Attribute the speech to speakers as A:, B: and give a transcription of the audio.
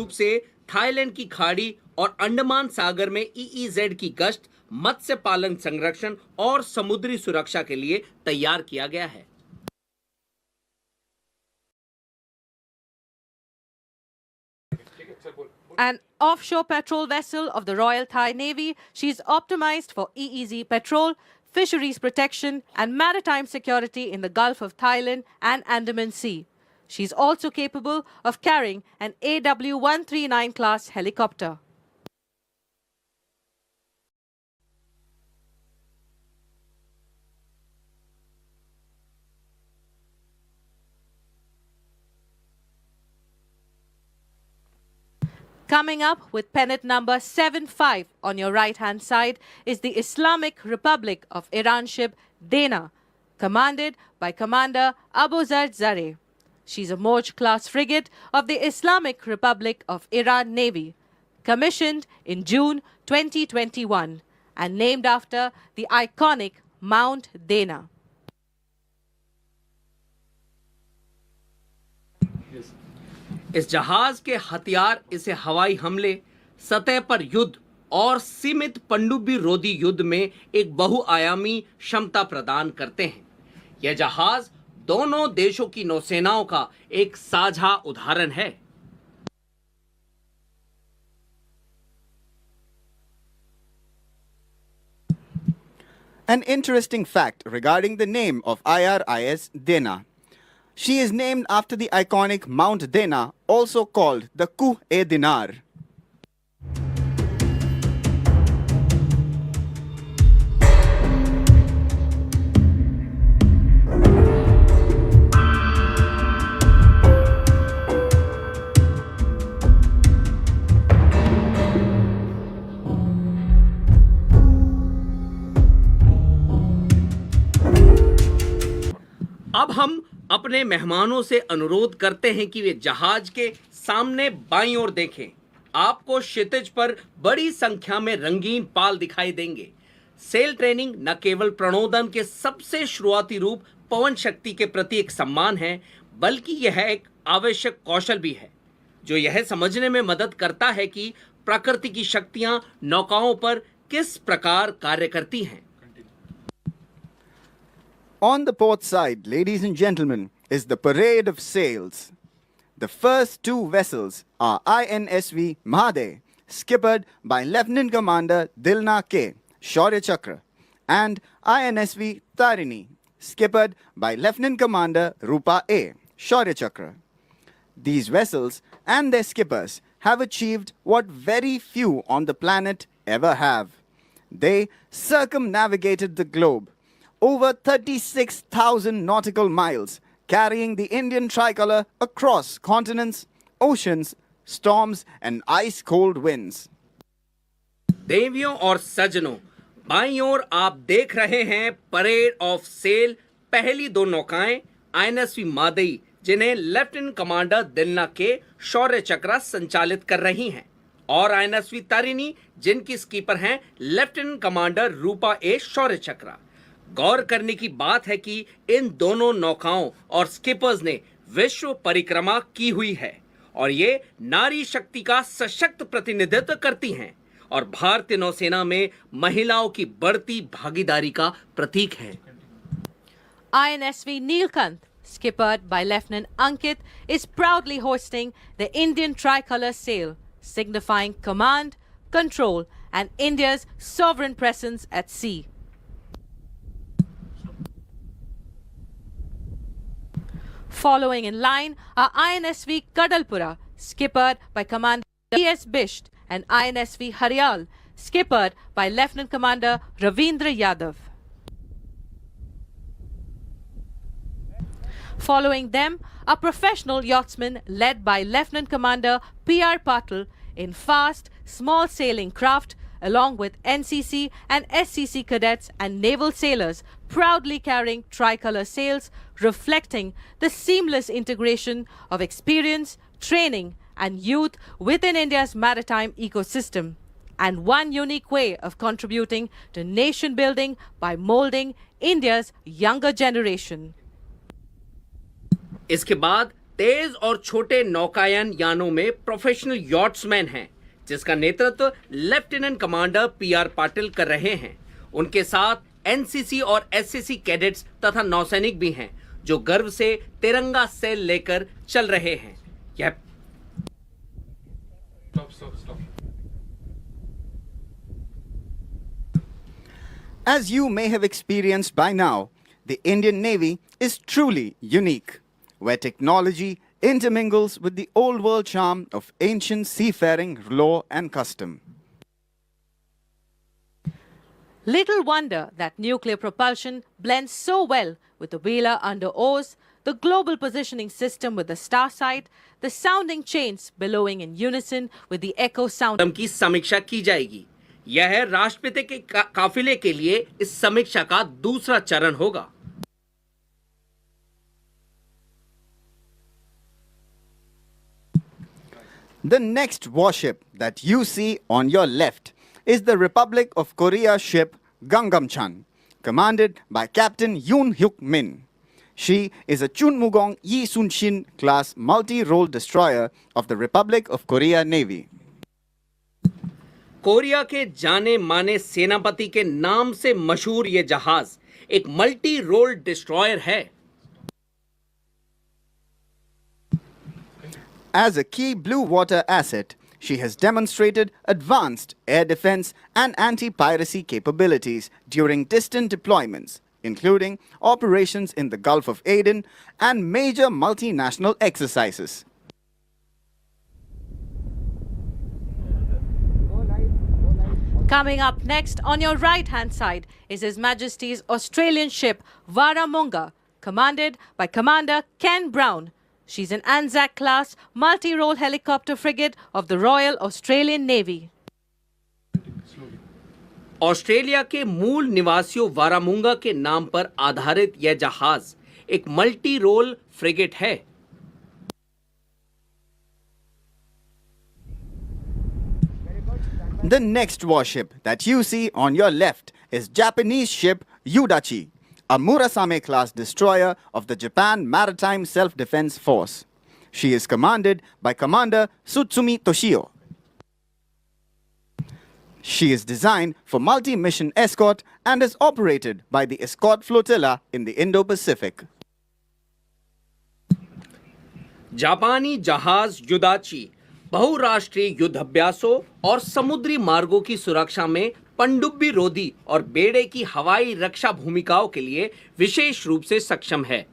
A: रूप से थाईलैंड की खाड़ी और अंडमान सागर में ईईजेड की गश्त मत्स्य पालन संरक्षण और समुद्री सुरक्षा के लिए तैयार किया गया है।
B: An offshore patrol vessel of the Royal Thai Navy, she is optimized for EEZ patrol, fisheries protection and maritime security in the Gulf of Thailand and Andaman Sea. She is also capable of carrying an AW139 class helicopter. Coming up with pennant number 75 on your right-hand side is the Islamic Republic of Iran ship Dana, commanded by Commander Abuzar Zareh. She's a Moj-class frigate of the Islamic Republic of Iran Navy, commissioned in June 2021 and named after the iconic Mount Dana.
A: इस जहाज के हथियार इसे हवाई हमले, सतह पर युद्ध और सीमित पनडुब्बी रोधी युद्ध में एक बहुआयामी क्षमता प्रदान करते हैं। यह जहाज दोनों देशों की नौसेनाओं का एक साझा उदाहरण है।
C: An interesting fact regarding the name of IRIS Dana. She is named after the iconic Mount Dana, also called the Kuh-e-Dinar.
A: अब हम अपने मेहमानों से अनुरोध करते हैं कि वे जहाज के सामने बाईं ओर देखें। आपको क्षितिज पर बड़ी संख्या में रंगीन पाल दिखाई देंगे। सेल ट्रेनिंग न केवल प्रणोदन के सबसे शुरुआती रूप पवन शक्ति के प्रति एक सम्मान है, बल्कि यह एक आवश्यक कौशल भी है, जो यह समझने में मदद करता है कि प्रकृति की शक्तियां नौकाओं पर किस प्रकार कार्य करती हैं।
C: On the port side, ladies and gentlemen, is the parade of sails. The first two vessels are INSV Mahade, skippered by Lieutenant Commander Dilna K. Shaurya Chakra, and INSV Tarini, skippered by Lieutenant Commander Rupa A. Shaurya Chakra. These vessels and their skippers have achieved what very few on the planet ever have. They circumnavigated the globe, over 36,000 nautical miles, carrying the Indian tricolor across continents, oceans, storms and ice-cold winds.
A: देवियों और सज्जनों, बाईं ओर आप देख रहे हैं parade of cell. पहली दो नौकाएं आईएनएसवी मादई, जिन्हें लेफ्टिनेंट कमांडर दिलना के शौर्य चक्रा संचालित कर रही हैं, और आईएनएसवी तारिणी, जिनकी स्कीपर हैं लेफ्टिनेंट कमांडर रूपा ए शौर्य चक्रा। गौर करने की बात है कि इन दोनों नौकाओं और स्किपर्स ने विश्व परिक्रमा की हुई है और ये नारी शक्ति का सशक्त प्रतिनिधित्व करती हैं और भारतीय नौसेना में महिलाओं की बढ़ती भागीदारी का प्रतीक है।
B: INSV Neelkanth, skippered by Lieutenant Ankit, is proudly hoisting the Indian tricolour sail, signifying command, control and India's sovereign presence at sea. Following in line are INSV Kadalpura, skippered by Commander T.S. Bisht, and INSV Haryal, skippered by Lieutenant Commander Ravindra Yadav. Following them are professional yachtsmen led by Lieutenant Commander P.R. Patil in fast, small sailing craft, along with NCC and SCC cadets and naval sailors proudly carrying tricolour sails, reflecting the seamless integration of experience, training and youth within India's maritime ecosystem, and one unique way of contributing to nation building by moulding India's younger generation.
A: इसके बाद तेज और छोटे नौकायन यानों में professional यॉट्समैन हैं, जिसका नेतृत्व लेफ्टिनेंट कमांडर पीआर पाटिल कर रहे हैं। उनके साथ एनसीसी और एससीसी कैडेट्स तथा नौसैनिक भी हैं, जो गर्व से तिरंगा सेल लेकर चल रहे हैं। यह
C: As you may have experienced by now, the Indian Navy is truly unique, where technology intermingles with the old world charm of ancient seafaring law and custom.
B: Little wonder that nuclear propulsion blends so well with the wheeler under oars, the global positioning system with the star sight, the sounding chains billowing in unison with the echo sound.
A: की समीक्षा की जाएगी। यह राष्ट्रपति के काफिले के लिए इस समीक्षा का दूसरा चरण होगा।
C: The next warship that you see on your left is the Republic of Korea ship Gangnam-chan, commanded by Captain Yoon Hyuk Min. She is a Chunmugong Yi Sun-shin class multi-role destroyer of the Republic of Korea Navy.
A: Korea के जाने माने सेनापति के नाम से मशहूर ये जहाज एक मल्टी रोल डिस्ट्रॉयर है।
C: As a key blue water asset, she has demonstrated advanced air defense and anti-piracy capabilities during distant deployments, including operations in the Gulf of Aden and major multinational exercises.
B: Coming up next on your right-hand side is His Majesty's Australian ship Warramunga, commanded by Commander Ken Brown. She's an Anzac-class multi-role helicopter frigate of the Royal Australian Navy.
A: Australia के मूल निवासियों वारामुंगा के नाम पर आधारित यह जहाज एक मल्टी रोल फ्रिगेट है।
C: The next warship that you see on your left is Japanese ship Yudachi, a Murasame-class destroyer of the Japan Maritime Self-Defense Force. She is commanded by Commander Tsutsumi Toshio. She is designed for multi-mission escort and is operated by the Escort Flotilla in the Indo-Pacific.
A: जापानी जहाज युदाची बहुराष्ट्रीय युद्धाभ्यासों और समुद्री मार्गों की सुरक्षा में पनडुब्बी रोधी और बेड़े की हवाई रक्षा भूमिकाओं के लिए विशेष रूप से सक्षम है।